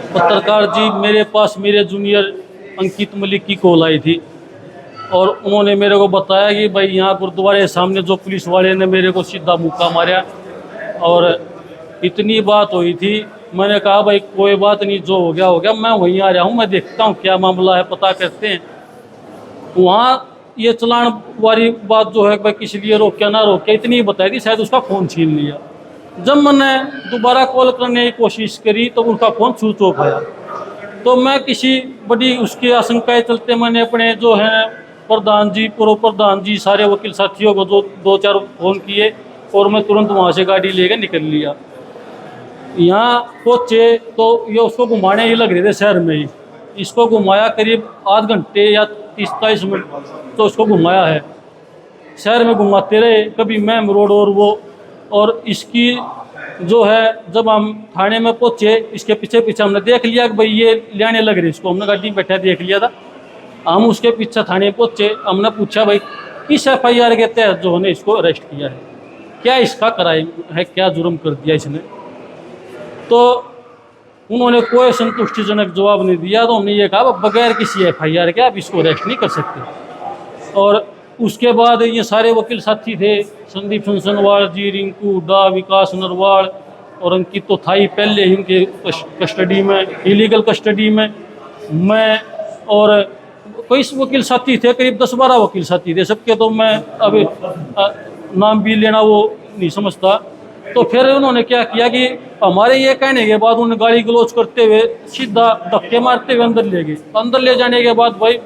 पत्रकार जी, मेरे पास मेरे जूनियर अंकित मलिक की कॉल आई थी और उन्होंने मेरे को बताया कि भाई यहाँ गुरुद्वारे के सामने जो पुलिस वाले ने मेरे को सीधा मुक्का मारा और इतनी बात हुई थी। मैंने कहा भाई कोई बात नहीं, जो हो गया, मैं वहीं आ रहा हूँ, मैं देखता हूँ क्या मामला है, पता करते हैं। वहाँ ये चलान वाली बात जो है भाई किस लिए रोक ना रोक इतनी बताई थी, शायद उसका फ़ोन छीन लिया। जब मैंने दोबारा कॉल करने की कोशिश करी तो उनका फ़ोन स्विच ऑफ आया। तो मैं किसी बड़ी उसकी आशंकाएं चलते मैंने अपने जो है प्रधान जी, पूर्व प्रधान जी, सारे वकील साथियों को जो 2-4 फ़ोन किए और मैं तुरंत वहाँ से गाड़ी लेकर निकल लिया। यहाँ पहुँचे तो ये उसको घुमाने ही लग रहे थे शहर में ही। इसको घुमाया करीब आध घंटे या 30-40 मिनट तो उसको घुमाया है। शहर में घुमाते रहे, कभी मैम रोड और वो, और इसकी जो है जब हम थाने में पहुँचे इसके पीछे पीछे हमने देख लिया कि भाई ये लेने लग रही, इसको हमने गाड़ी में बैठा देख लिया था। हम उसके पीछे थाने पहुँचे, हमने पूछा भाई किस FIR के तहत जो है इसको अरेस्ट किया है, क्या इसका क्राइम है, क्या जुर्म कर दिया इसने। तो उन्होंने कोई संतुष्टिजनक जवाब नहीं दिया। तो हमने ये कहा बगैर किसी FIR के आप इसको अरेस्ट नहीं कर सकते। और उसके बाद ये सारे वकील साथी थे, संदीप सनसनवाल जी, रिंकू हुड्डा, विकास नरवाल और अंकित तो था ही पहले ही उनके कस्टडी में, इलीगल कस्टडी में। मैं और कई वकील साथी थे, करीब 10-12 वकील साथी थे, सबके तो मैं अभी नाम भी लेना वो नहीं समझता। तो फिर उन्होंने क्या किया कि हमारे ये कहने के बाद उन्होंने गाली गलौज करते हुए सीधा धक्के मारते हुए अंदर ले गए। अंदर ले जाने के बाद भाई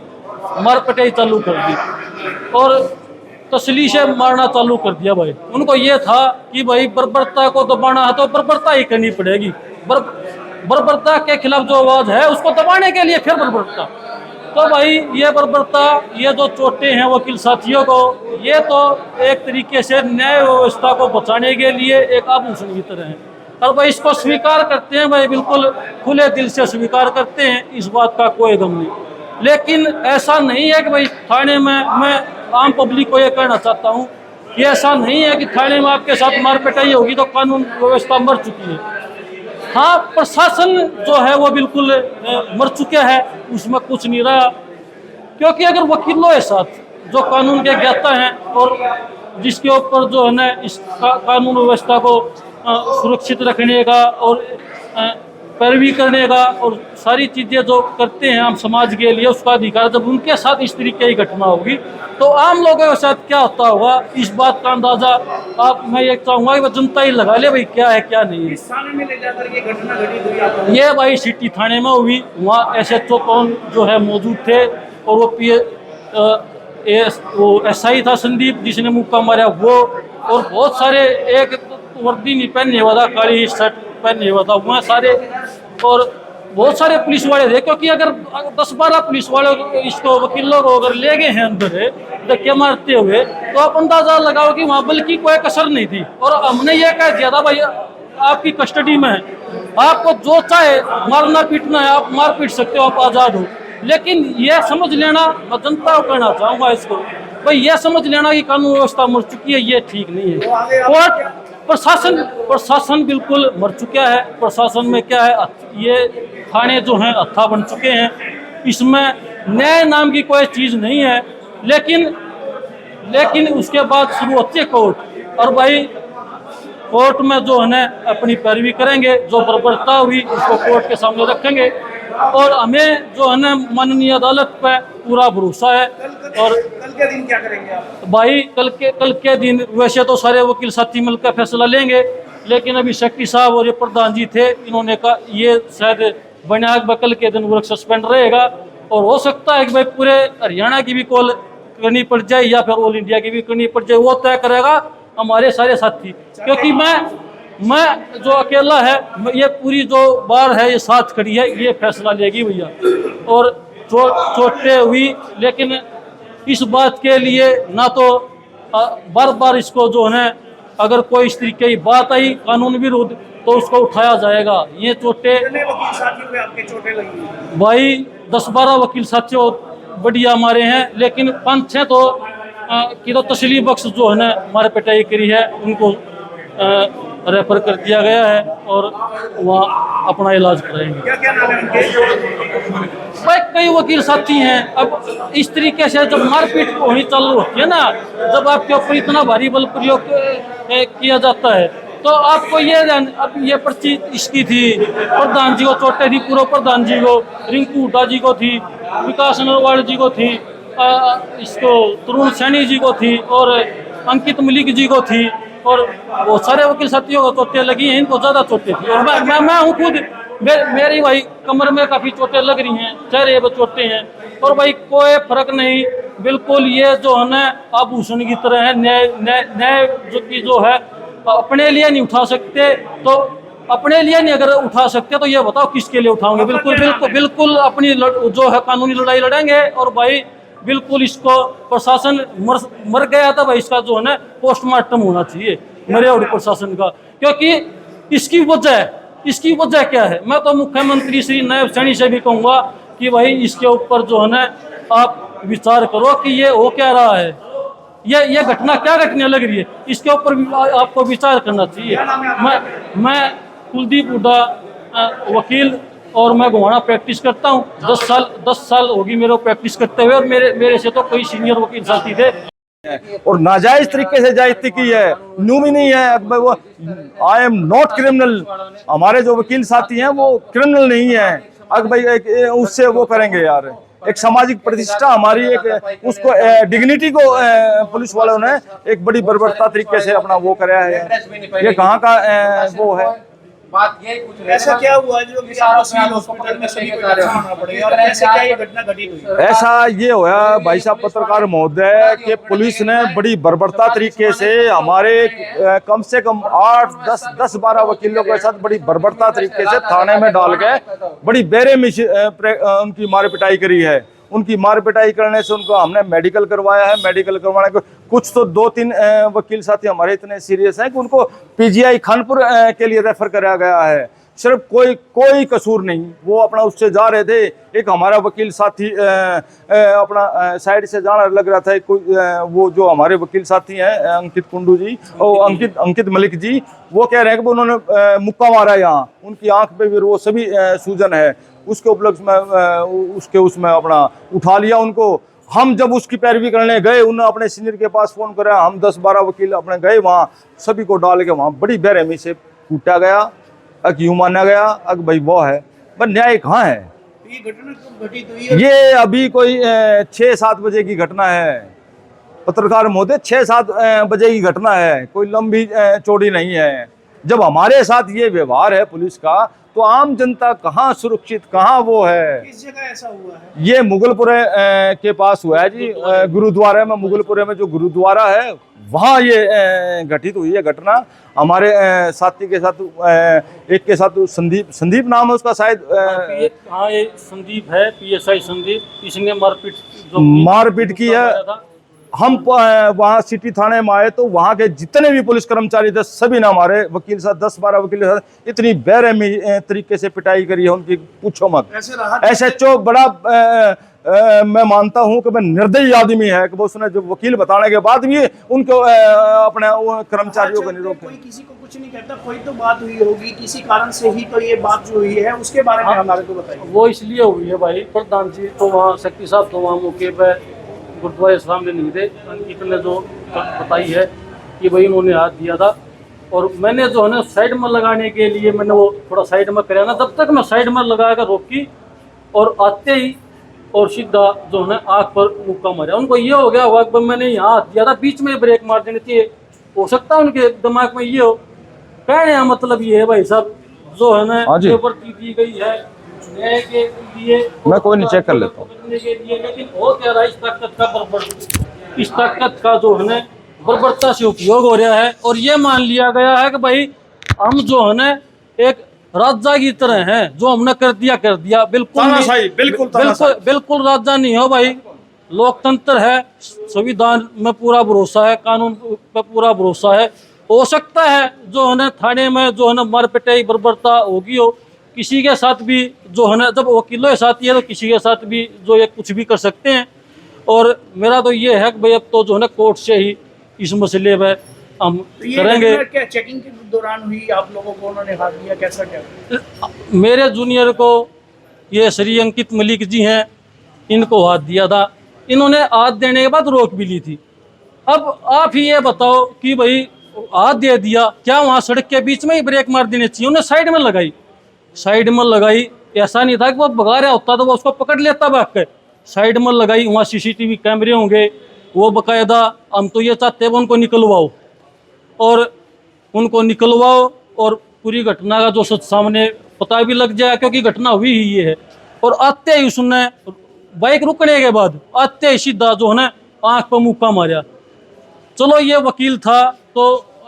मार पिटाई चालू कर दी और तसली से मारना चालू कर दिया। भाई उनको ये था कि भाई बर्बरता को दबाना है तो बर्बरता ही करनी पड़ेगी। बर्बरता के खिलाफ जो आवाज़ है उसको दबाने के लिए फिर बर्बरता। तो भाई ये बर्बरता, ये जो चोटें हैं वकील साथियों को, ये तो एक तरीके से न्याय व्यवस्था को बचाने के लिए एक आभूषण की तरह है। और भाई इसको स्वीकार करते हैं, भाई बिल्कुल खुले दिल से स्वीकार करते हैं, इस बात का कोई गम नहीं। लेकिन ऐसा नहीं है कि भाई थाने में, मैं आम पब्लिक को ये कहना चाहता हूँ कि ऐसा नहीं है कि थाने में आपके साथ मारपिटाई होगी तो कानून व्यवस्था मर चुकी है। हाँ, प्रशासन जो है वो बिल्कुल मर चुका है, उसमें कुछ नहीं रहा। क्योंकि अगर वकीलों के साथ जो कानून के ज्ञाता हैं और जिसके ऊपर जो है ना इस कानून व्यवस्था को सुरक्षित रखने का और पैरवी करने का और सारी चीज़ें जो करते हैं हम समाज के लिए, उसका अधिकार, जब उनके साथ इस तरीके की घटना होगी तो आम लोगों के साथ क्या होता होगा, इस बात का अंदाजा आप, मैं ये चाहूँगा कि वो जनता ही लगा ले भाई क्या है क्या नहीं है। थाने में ले जाकर ये घटना घटी, ये भाई सिटी थाने में हुई। वहाँ SHO कौन जो है मौजूद थे और वो SI था संदीप जिसने मुक्का मारा वो, और बहुत सारे, एक वर्दी नहीं पहनने वाला, काली शर्ट पहनने हुआ था, वहाँ सारे, और बहुत सारे पुलिस वाले थे। क्योंकि अगर 10-12 पुलिस वाले इसको वकीलों को अगर ले गए हैं अंदर धक्के मारते हुए तो आप अंदाजा लगाओ कि वहाँ बल की कोई कसर नहीं थी। और हमने ये कह दिया था भाई आपकी कस्टडी में है, आपको जो चाहे मारना पीटना है आप मार पीट सकते हो, आप आज़ाद हो। लेकिन यह समझ लेना, मैं जनता को कहना चाहूँगा इसको, भाई यह समझ लेना कि कानून व्यवस्था मर चुकी है, ये ठीक नहीं है। कोर्ट, प्रशासन बिल्कुल मर चुका है। प्रशासन में क्या है, ये थाने जो हैं हत्था बन चुके हैं, इसमें न्याय नाम की कोई चीज़ नहीं है। लेकिन उसके बाद शुरू होती है कोर्ट, और भाई कोर्ट में जो है ना अपनी पैरवी करेंगे, जो बर्बरता हुई उसको कोर्ट के सामने रखेंगे। और हमें जो है ना माननीय अदालत पे पूरा भरोसा है। और कल के दिन क्या करेंगे आप? भाई कल के दिन वैसे तो सारे वकील साथी मिलकर फैसला लेंगे, लेकिन अभी शक्ति साहब और ये प्रधान जी थे, इन्होंने कहा ये शायद बना कल के दिन वर्क सस्पेंड रहेगा। और हो सकता है कि भाई पूरे हरियाणा की भी कॉल करनी पड़ जाए या फिर ऑल इंडिया की भी करनी पड़ जाए, वो तय करेगा हमारे सारे साथी। क्योंकि मैं जो अकेला है, ये पूरी जो बार है ये साथ खड़ी है, ये फैसला लेगी भैया। और चोटें हुई, लेकिन इस बात के लिए ना तो बार बार इसको जो है अगर कोई इस तरीके की बात आई कानून विरुद्ध तो उसको उठाया जाएगा। ये चोटें, कितने वकील साथियों पे आपके चोटें लगी? भाई 10-12 वकील साथियों बढ़िया हमारे हैं, लेकिन 5-6 तो की तो तसली बख्श जो है ना हमारे पिटाई करी है, उनको रेफर कर दिया गया है और वहाँ अपना इलाज कराएंगे। क्या क्या नाम है उनके? भाई कई वकील साथी हैं। अब इस तरीके से जब मारपीट होनी चालू होती है ना, जब आपके ऊपर इतना भारी बल प्रयोग किया जाता है, तो आपको अब ये पर्ची इसकी थी, प्रधान जी को चोटें थी, पूर्व प्रधान जी को, रिंकू हुड्डा जी को थी, विकास नरवाल जी को थी, इसको तरुण सैनी जी को थी और अंकित मलिक जी को थी, और बहुत सारे वकील साथियों को चोटें लगी हैं। इनको ज़्यादा चोटें थी और मैं हूँ खुद, मेरी भाई कमर में काफ़ी चोटें लग रही हैं, चेहरे पर चोटें हैं, और भाई कोई फर्क नहीं, बिल्कुल ये जो है ना आभूषण की तरह है। न्याय जो है अपने लिए नहीं उठा सकते, तो अपने लिए नहीं अगर उठा सकते तो ये बताओ किसके लिए उठाओगे। बिल्कुल बिल्कुल बिल्कुल अपनी जो है कानूनी लड़ाई लड़ेंगे। और भाई बिल्कुल इसको प्रशासन मर गया था भाई, इसका जो है ना पोस्टमार्टम होना चाहिए मेरे और प्रशासन का, क्योंकि इसकी वजह क्या है। मैं तो मुख्यमंत्री श्री नायब सैनी से भी कहूँगा कि भाई इसके ऊपर जो है ना आप विचार करो कि ये हो क्या रहा है, ये घटना क्या घटने लग रही है, इसके ऊपर भी आपको विचार करना चाहिए। मैं कुलदीप हुड्डा वकील, और मैं गोहाना प्रैक्टिस करता हूँ। 10 साल होगी मेरे को प्रैक्टिस करते हुए, और मेरे से तो कई सीनियर वकील साथी थे। और नाजायज तरीके से जायजती की है, न्यूम ही नहीं है। आई एम नॉट क्रिमिनल, हमारे जो वकील साथी हैं वो क्रिमिनल नहीं है। अगर भाई उससे वो करेंगे यार, एक सामाजिक प्रतिष्ठा हमारी, एक उसको डिग्निटी को पुलिस वालों ने एक बड़ी बर्बरता तरीके से अपना वो कराया है। ये कहाँ का वो है? बात ये कुछ ऐसा क्या हुआ जो कि आपको सिविल हॉस्पिटल में सभी को इकट्ठा होना पड़ेगा, और ऐसे क्या ये घटना घटित हुई? ऐसा ये होया भाई साहब पत्रकार महोदय कि पुलिस ने बड़ी बर्बरता तरीके से हमारे कम से कम 8-10-12 वकीलों के साथ बड़ी बर्बरता तरीके से थाने में डाल के बड़ी बेरहमी उनकी मार पिटाई करी है। उनकी मार पिटाई करने से उनको हमने मेडिकल करवाया है। मेडिकल करवाने को कुछ तो 2-3 वकील साथी हमारे इतने सीरियस हैं कि उनको पीजीआई खानपुर के लिए रेफर कराया गया है। सिर्फ कोई कसूर नहीं, वो अपना उससे जा रहे थे। एक हमारा वकील साथी अपना साइड से जाना लग रहा था, वो जो हमारे वकील साथी हैं अंकित कुंडू जी और अंकित मलिक जी, वो कह रहे हैं कि उन्होंने मुक्का मारा यहाँ, उनकी आंख पे भी वो सभी सूजन है। उसके उपलक्ष्य में उसमें अपना उठा लिया उनको। हम जब उसकी पैरवी करने गए, उन्होंने अपने सीनियर के पास फोन करा, हम 10-12 वकील अपने गए वहाँ, सभी को डाल के वहाँ बड़ी बेरहमी से कूटा गया, यूं माना गया अग भाई वो है। पर न्याय कहाँ है? ये घटना कब घटित हुई है? ये अभी कोई 6-7 बजे की घटना है पत्रकार महोदय, 6-7 बजे की घटना है, कोई लंबी चौड़ी नहीं है। जब हमारे साथ ये व्यवहार है पुलिस का, तो आम जनता कहाँ सुरक्षित, कहाँ वो है? किस जगह ऐसा हुआ है? ये मुगलपुरे के पास हुआ है जी, गुरुद्वारे में, मुगलपुरे में जो गुरुद्वारा है वहाँ ये घटित हुई है घटना। हमारे साथी के साथ एक के साथ संदीप नाम है उसका शायद। हाँ ये संदीप है, PSI संदीप। इसने मारपीट की है। हम वहाँ सिटी थाने में आए तो वहाँ के जितने भी पुलिस कर्मचारी थे सभी ने हमारे वकील साथ 10-12 वकील साथ इतनी बेरहमी तरीके से पिटाई करी है उनकी, पूछो मत। SHO बड़ा मैं मानता हूँ कि मैं निर्दयी आदमी है कि वो उसने जो वकील बताने के बाद भी उनको अपने कर्मचारियों को नहीं रोके। कोई किसी को कुछ नहीं कहता, कोई तो बात हुई होगी किसी कारण से ही, तो ये बात जो हुई है उसके बारे में हमारे को बताइए। वो इसलिए हुई है भाई, प्रधान जी तो वहाँ शक्ति साहब तो वहाँ मौके पर गुरुद्वारे सामने नहीं थे। अंकित ने जो बताई है कि भाई उन्होंने हाथ दिया था, और मैंने जो है ना साइड में लगाने के लिए मैंने वो थोड़ा साइड में कराया ना, जब तक मैं साइड में लगा कर रोकी, और आते ही और सीधा जो है ना आँख पर मुक्का मारा। उनको ये हो गया हुआ कि मैंने यहाँ हाथ दिया था, बीच में ब्रेक मार देनी चाहिए, हो सकता है उनके दिमाग में ये हो। कहने का मतलब ये है भाई साहब, जो है ना पेपर दी गई है न्याय के लिए, मैं कोई नहीं चेक कर लेता हूँ, लेकिन वो कह रहा है इस ताकत का जो है ना बर्बरता से उपयोग हो रहा है। और ये मान लिया गया है कि भाई हम जो है ना एक राजा की तरह हैं, जो हमने कर दिया। बिल्कुल राजा नहीं हो भाई, लोकतंत्र है, संविधान में पूरा भरोसा है, कानून पे पूरा भरोसा है। हो सकता है जो है ना थाने में जो है ना मार पिटाई बर्बरता होगी हो, किसी के साथ भी जो है ना, जब वकीलों के साथ ये तो किसी के साथ भी जो ये कुछ भी कर सकते हैं। और मेरा तो ये है कि भाई अब तो जो है ना कोर्ट से ही इस मसले में हम तो ये करेंगे। घटना क्या चेकिंग के दौरान हुई, आप लोगों को उन्होंने हाथ दिया, कैसा क्या? मेरे जूनियर को ये श्री अंकित मलिक जी हैं, इनको हाथ दिया था। इन्होंने हाथ देने के बाद रोक भी ली थी। अब आप ही ये बताओ कि भाई हाथ दे दिया, क्या वहाँ सड़क के बीच में ही ब्रेक मार देनी चाहिए? उन्हें साइड में लगाई, साइड में लगाई। ऐसा नहीं था कि वो भगा रहा होता तो वो उसको पकड़ लेता भाग के। साइड में लगाई, वहाँ सीसीटीवी कैमरे होंगे, वो बकायदा। हम तो ये चाहते हैं उनको निकलवाओ, और उनको निकलवाओ और पूरी घटना का जो सच सामने पता भी लग जाए, क्योंकि घटना हुई ही ये है। और आते ही उसने बाइक रुकने के बाद आते ही सीधा जो है ना आँख पर मुक्का मारा। चलो ये वकील था तो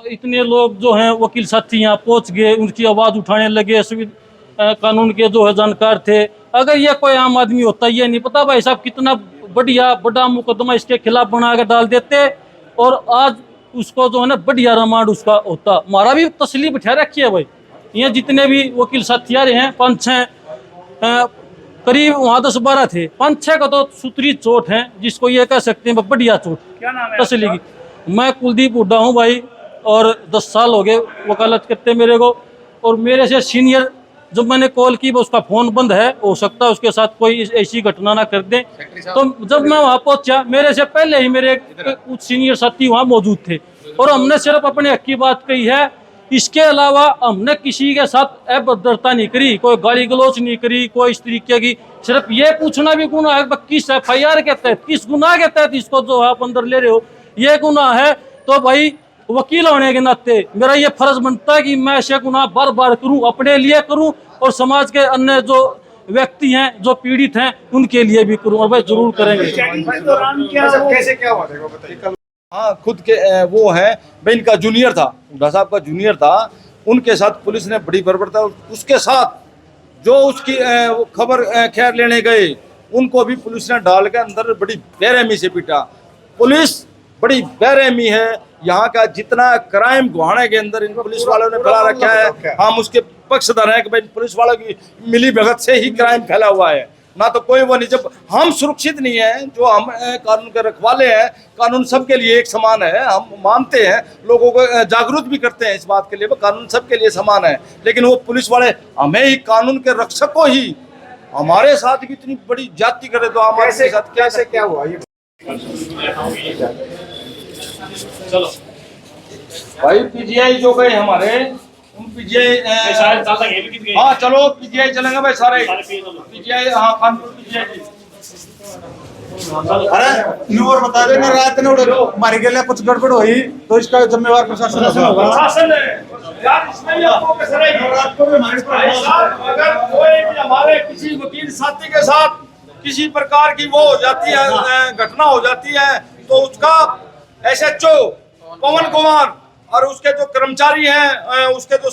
इतने लोग जो हैं वकील साथी यहाँ पहुँच गए, उनकी आवाज़ उठाने लगे, कानून के जो है जानकार थे। अगर ये कोई आम आदमी होता, ये नहीं पता भाई साहब कितना बढ़िया बड़ा मुकदमा इसके खिलाफ बना कर डाल देते, और आज उसको जो है ना बढ़िया रिमांड उसका होता। हमारा भी तसली बिठा रखी है भाई, ये जितने भी वकील साथी आ रहे हैं 5-6 करीब वहाँ 10-12 थे, 5-6 का तो सूत्री चोट है, जिसको ये कह सकते हैं बढ़िया चोट क्या नाम है तसली की। मैं कुलदीप हुड्डा हूँ भाई, और 10 साल हो गए वकालत करते मेरे को। और मेरे से सीनियर जब मैंने कॉल की, उसका फ़ोन बंद है, हो सकता है उसके साथ कोई ऐसी घटना ना कर दें। तो जब मैं वहाँ पहुँचा, मेरे से पहले ही मेरे कुछ सीनियर साथी वहाँ मौजूद थे, और हमने सिर्फ अपने हक की बात कही है। इसके अलावा हमने किसी के साथ अभद्रता नहीं करी, कोई गाली गलौज नहीं करी, कोई इस तरीके की। सिर्फ ये पूछना भी गुनाह है, किस FIR के तहत, किस गुनाह के तहत इसको जो आप अंदर ले रहे हो, ये गुनाह है। तो भाई वकील होने के नाते मेरा ये फर्ज बनता है कि मैं ऐसे गुनाह बार बार करूं, अपने लिए करूं, और समाज के अन्य जो व्यक्ति हैं, जो पीड़ित हैं, उनके लिए भी करूं, और भाई जरूर करेंगे। चेकिंग के दौरान क्या कैसे क्या हुआ देखो बताइए। हाँ, खुद के वो है भाई, इनका जूनियर था, हुड्डा साहब का जूनियर था। उनके साथ पुलिस ने बड़ी बर्बरता, उसके साथ जो उसकी खबर खैर लेने गए, उनको भी पुलिस ने डाल के अंदर बड़ी बेरहमी से पीटा। पुलिस बड़ी बेरहमी है। यहाँ का जितना क्राइम गुहाने के अंदर इन पुलिस वालों ने फैला रखा है, हम उसके पक्षधर हैं कि भाई पुलिस वालों की मिली भगत से ही क्राइम फैला हुआ है, ना तो कोई वो नहीं। जब हम सुरक्षित नहीं है, जो हम कानून के रखवाले हैं, कानून सबके लिए एक समान है, हम मानते हैं, लोगों को जागरूक भी करते हैं इस बात के लिए, वो कानून सबके लिए समान है। लेकिन वो पुलिस वाले हमें ही, कानून के रक्षक को ही हमारे साथ भी इतनी बड़ी जाति करे तो हमारे साथ कैसे क्या हुआ ये? चलो भाई PGI जो गए हमारे, उन PGI हाँ चलो PGI चलेंगे भाई सारे PGI। हाँ कानपुर PGI जी। अरे न्यू और बता देना, रात ने उड़े मारे गए, कुछ गड़बड़ हुई तो इसका जिम्मेवार प्रशासन होगा। शासन है यार, इसमें भी आपको कैसे रहेगी? रात को भी हमारे भाई साहब, अगर कोई भी हमारे किसी वकील साथी के साथ किसी प्रकार की वो हो जाती है, घटना हो जाती है, तो उसका SHO पवन कुमार और उसके जो कर्मचारी हैं, उसके जो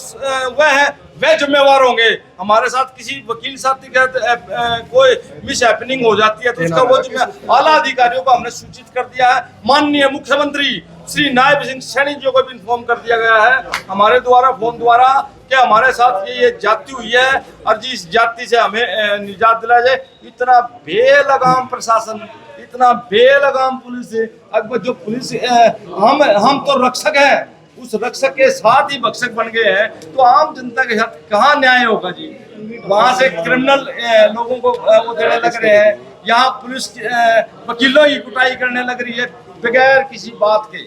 वह हैं, वे जिम्मेवार होंगे। हमारे साथ किसी वकील साथी के साथ कोई मिस हैपनिंग हो जाती है तो उसका वो जिम्मेवार आला अधिकारियों को हमने सूचित कर दिया है। माननीय मुख्यमंत्री श्री नायब सिंह सैनी जी को भी इन्फॉर्म कर दिया गया है हमारे द्वारा, फोन द्वारा, कि हमारे साथ ये जाति हुई है और जिस जाति से हमें निजात दिला जाए। इतना बेलगाम प्रशासन, इतना बेलगाम पुलिस है। अब जो पुलिस हम तो रक्षक हैं, उस रक्षक के साथ ही भक्षक बन गए हैं, तो आम जनता के साथ कहाँ न्याय होगा जी? वहां से क्रिमिनल लोगों को वो देने लग रहे हैं, यहाँ पुलिस वकीलों की कुटाई करने लग रही है बगैर किसी बात के।